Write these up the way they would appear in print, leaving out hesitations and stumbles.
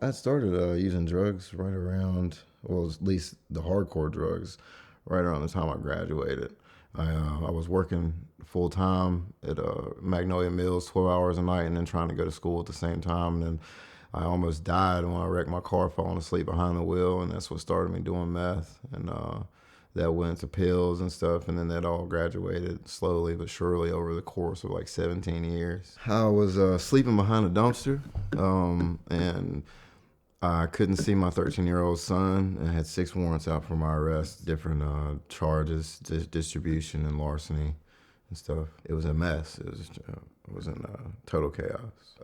I started using drugs right around, well, at least the hardcore drugs, right around the time I graduated. I was working full time at Magnolia Mills, 12 hours a night, and then trying to go to school at the same time. And then I almost died when I wrecked my car falling asleep behind the wheel, and that's what started me doing meth. And that went to pills and stuff, and then that all graduated slowly but surely over the course of like 17 years. I was sleeping behind a dumpster, and I couldn't see my 13-year-old son and had 6 warrants out for my arrest, different charges, distribution and larceny and stuff. It was a mess. It was in total chaos.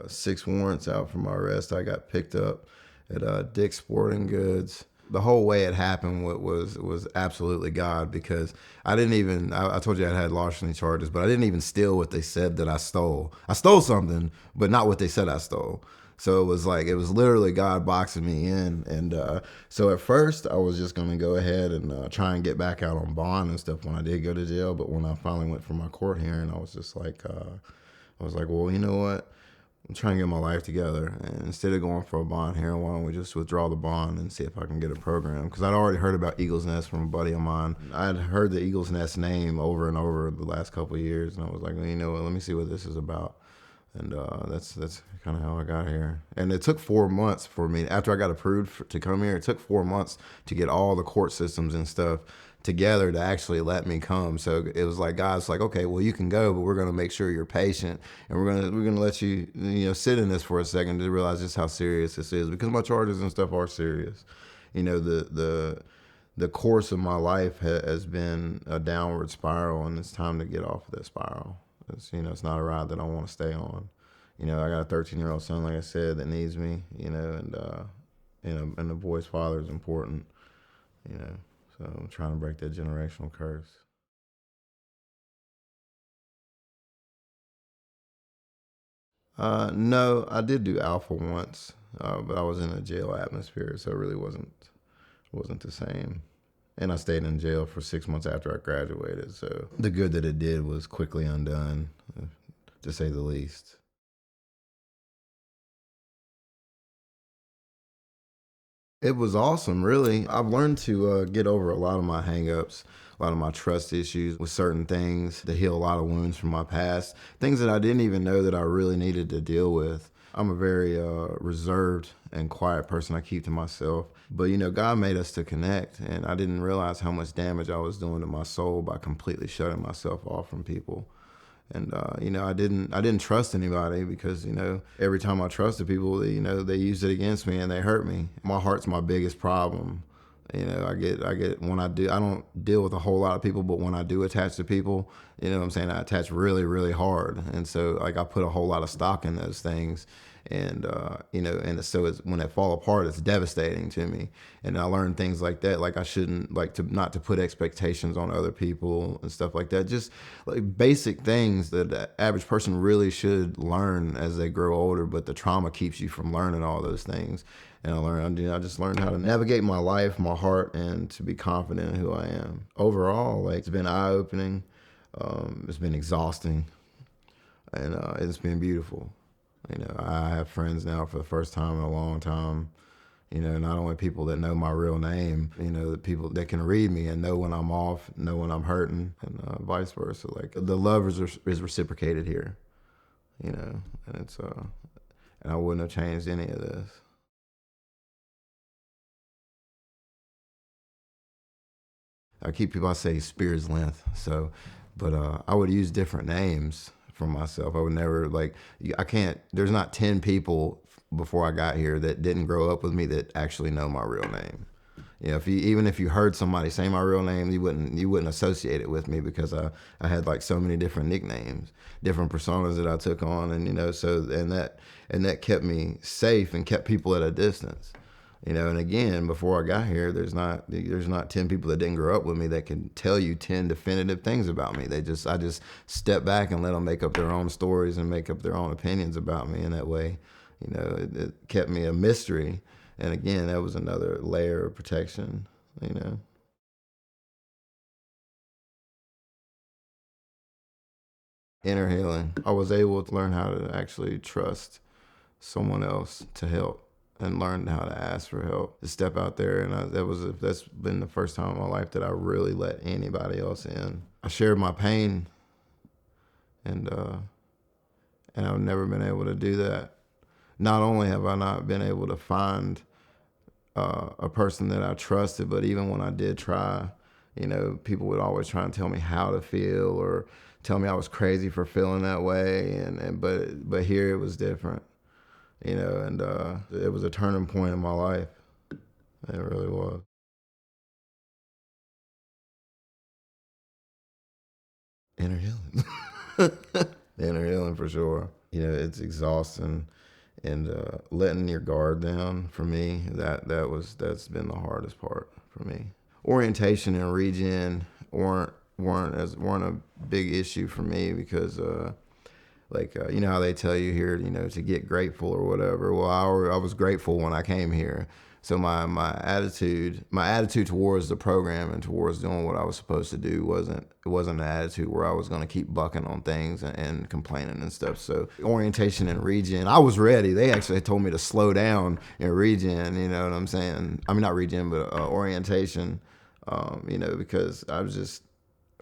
6 warrants out for my arrest. I got picked up at Dick's Sporting Goods. The whole way it happened was absolutely God, because I didn't even, I told you I had larceny charges, but I didn't even steal what they said that I stole. I stole something, but not what they said I stole. So it was literally God boxing me in. And so at first I was just going to go ahead and try and get back out on bond and stuff when I did go to jail. But when I finally went for my court hearing, I was just like, well, you know what? I'm trying to get my life together. And instead of going for a bond hearing, why don't we just withdraw the bond and see if I can get a program? Because I'd already heard about Eagles Nest from a buddy of mine. I'd heard the Eagles Nest name over and over the last couple of years. And I was like, well, you know what? Let me see what this is about. And that's kind of how I got here. And it took 4 months for me, after I got approved to come here, it took 4 months to get all the court systems and stuff together to actually let me come. So it was like, God's like, okay, well, you can go, but we're going to make sure you're patient, and we're gonna let you, sit in this for a second to realize just how serious this is, because my charges and stuff are serious. The course of my life has been a downward spiral, and it's time to get off of that spiral. It's not a ride that I want to stay on. I got a 13-year-old son, like I said, that needs me. And the boy's father is important. You know, so I'm trying to break that generational curse. No, I did do alpha once, but I was in a jail atmosphere, so it really wasn't the same. And I stayed in jail for 6 months after I graduated. So the good that it did was quickly undone, to say the least. It was awesome, really. I've learned to get over a lot of my hangups, a lot of my trust issues with certain things, to heal a lot of wounds from my past, things that I didn't even know that I really needed to deal with. I'm a very reserved and quiet person. I keep to myself. But God made us to connect, and I didn't realize how much damage I was doing to my soul by completely shutting myself off from people. And I didn't trust anybody, because every time I trusted people, they used it against me and they hurt me. My heart's my biggest problem. I get when I don't deal with a whole lot of people, but when I do attach to people, what I'm saying, I attach really, really hard. And so, like, I put a whole lot of stock in those things. And so when they fall apart, it's devastating to me. And I learned things like that, like I shouldn't, like, to not to put expectations on other people and stuff like that. Just like basic things that the average person really should learn as they grow older, but the trauma keeps you from learning all those things. And I just learned how to navigate my life, my heart, and to be confident in who I am. Overall, like, it's been eye opening. It's been exhausting, and it's been beautiful. I have friends now for the first time in a long time. Not only people that know my real name, the people that can read me and know when I'm off, know when I'm hurting, and vice versa. Like, the love is reciprocated here, and and I wouldn't have changed any of this. I say spear's length. So, but I would use different names for myself. I would never, like, I can't, there's not 10 people before I got here that didn't grow up with me that actually know my real name. Even if you heard somebody say my real name, you wouldn't associate it with me, because I had, like, so many different nicknames, different personas that I took on. And that kept me safe and kept people at a distance. And again, before I got here, there's not 10 people that didn't grow up with me that can tell you 10 definitive things about me. I just step back and let them make up their own stories and make up their own opinions about me. In that way, it kept me a mystery. And again, that was another layer of protection. You know. Inner healing. I was able to learn how to actually trust someone else to help. and learned how to ask for help, to step out there. And that's been the first time in my life that I really let anybody else in. I shared my pain, and I've never been able to do that. Not only have I not been able to find a person that I trusted, but even when I did try, people would always try and tell me how to feel or tell me I was crazy for feeling that way. But here it was different, and it was a turning point in my life. It really was. Inner healing. Inner healing for sure. It's exhausting, and letting your guard down for me, that's been the hardest part for me. Orientation and regen weren't a big issue for me because how they tell you here, to get grateful or whatever. Well, I was grateful when I came here. So my attitude towards the program and towards doing what I was supposed to do wasn't an attitude where I was going to keep bucking on things and complaining and stuff. So orientation and regen, I was ready. They actually told me to slow down in regen. You know what I'm saying? I mean, not regen, but orientation. Because I was just,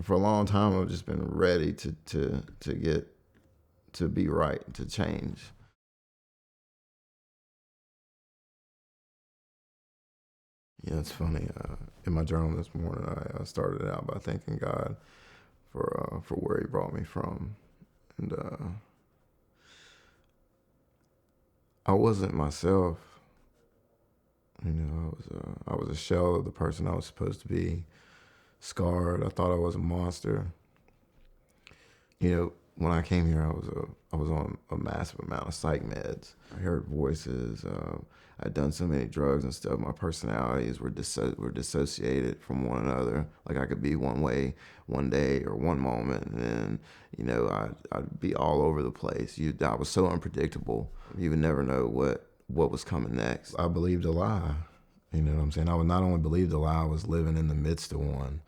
for a long time, I've just been ready to get to be right, to change. Yeah, it's funny. In my journal this morning, I started out by thanking God for where He brought me from, and I wasn't myself. I was a shell of the person I was supposed to be. Scarred. I thought I was a monster. When I came here, I was on a massive amount of psych meds. I heard voices. I'd done so many drugs and stuff. My personalities were dissociated from one another. Like I could be one way one day or one moment, and then I'd be all over the place. I was so unpredictable. You would never know what was coming next. I believed a lie. You know what I'm saying? I would not only believe a lie, I was living in the midst of one.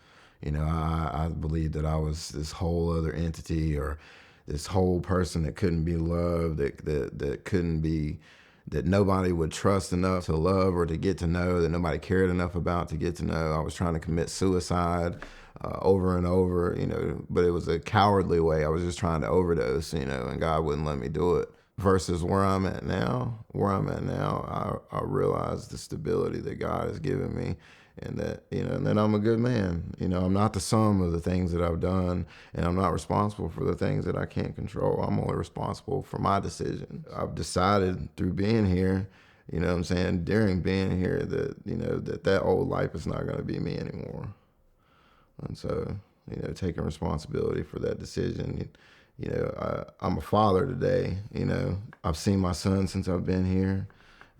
I believed that I was this whole other entity or this whole person that couldn't be loved, that couldn't be, that nobody would trust enough to love or to get to know, that nobody cared enough about to get to know. I was trying to commit suicide over and over, but it was a cowardly way. I was just trying to overdose, and God wouldn't let me do it. Versus where I'm at now, I realize the stability that God has given me, and that I'm a good man. I'm not the sum of the things that I've done, and I'm not responsible for the things that I can't control. I'm only responsible for my decisions. I've decided through being here, during being here that old life is not going to be me anymore. And so, taking responsibility for that decision. I'm a father today. I've seen my son since I've been here.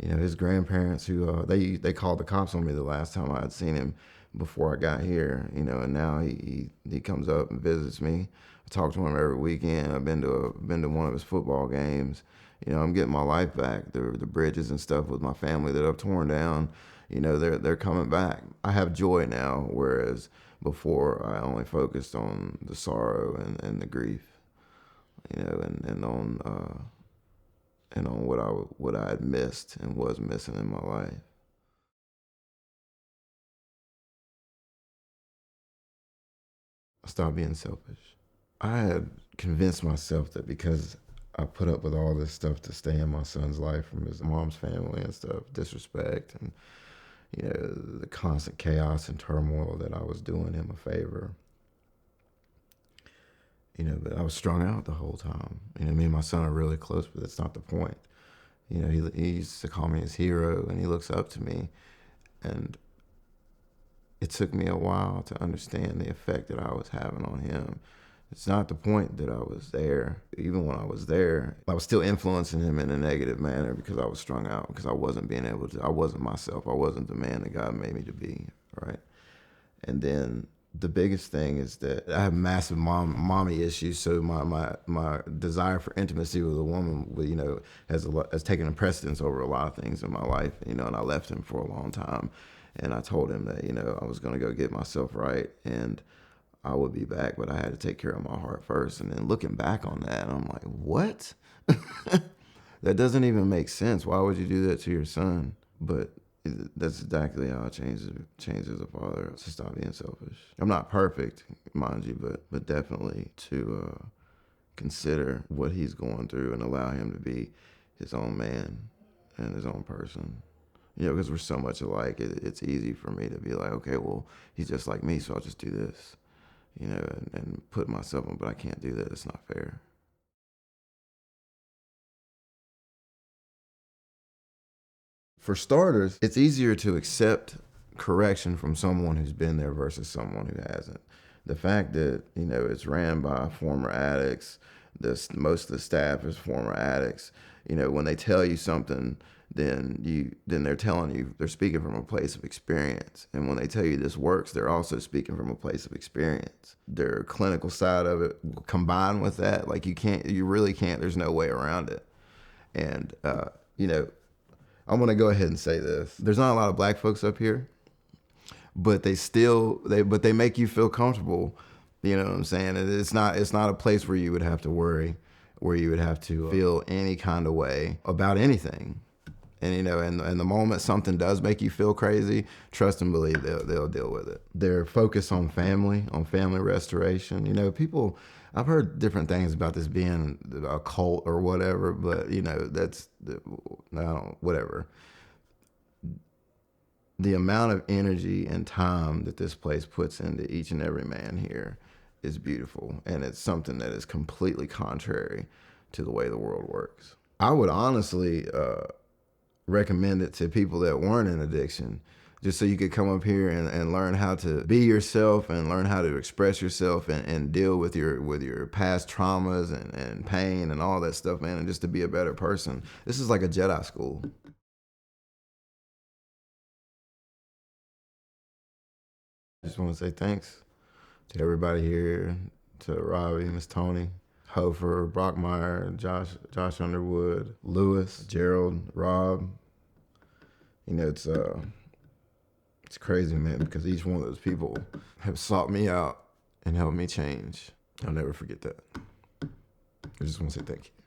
His grandparents, who they called the cops on me the last time I had seen him before I got here. And now he comes up and visits me. I talk to him every weekend. I've been to one of his football games. I'm getting my life back. The bridges and stuff with my family that I've torn down, they're coming back. I have joy now, whereas before I only focused on the sorrow and the grief. And on what I had missed and was missing in my life. I stopped being selfish. I had convinced myself that because I put up with all this stuff to stay in my son's life from his mom's family and stuff, disrespect and the constant chaos and turmoil, that I was doing him a favor. But I was strung out the whole time. Me and my son are really close, but that's not the point. He used to call me his hero, and he looks up to me. And it took me a while to understand the effect that I was having on him. It's not the point that I was there. Even when I was there, I was still influencing him in a negative manner because I was strung out, because I wasn't I wasn't myself. I wasn't the man that God made me to be, right? And then the biggest thing is that I have massive mommy issues. So my desire for intimacy with a woman, has taken a precedence over a lot of things in my life, and I left him for a long time. And I told him that, I was going to go get myself right and I would be back, but I had to take care of my heart first. And then looking back on that, I'm like, what? That doesn't even make sense. Why would you do that to your son? But that's exactly how it changes a father to stop being selfish. I'm not perfect, mind you, but definitely to consider what he's going through and allow him to be his own man and his own person. You know, because we're so much alike, it's easy for me to be like, okay, well, he's just like me, so I'll just do this, you know, and put myself in, but I can't do that. It's not fair. For starters, it's easier to accept correction from someone who's been there versus someone who hasn't. The fact that, you know, it's ran by former addicts, most of the staff is former addicts. You know, when they tell you something, then they're telling you, they're speaking from a place of experience. And when they tell you this works, they're also speaking from a place of experience. Their clinical side of it combined with that, like you really can't, there's no way around it. And, you know, I'm gonna go ahead and say this. There's not a lot of black folks up here, but they make you feel comfortable. You know what I'm saying? It's not a place where you would have to worry, where you would have to feel any kind of way about anything. And you know, and the moment something does make you feel crazy, trust and believe they'll deal with it. They're focused on family restoration. You know, people, I've heard different things about this being a cult or whatever, but you know, that's whatever. The amount of energy and time that this place puts into each and every man here is beautiful, and it's something that is completely contrary to the way the world works. I would honestly recommend it to people that weren't in addiction, just so you could come up here and learn how to be yourself and learn how to express yourself and deal with your past traumas and pain and all that stuff, man, and just to be a better person. This is like a Jedi school. I just want to say thanks to everybody here, to Robbie, Miss Tony, Hofer, Brockmeyer, Josh Underwood, Lewis, Gerald, Rob. You know, it's crazy, man, because each one of those people have sought me out and helped me change. I'll never forget that. I just want to say thank you.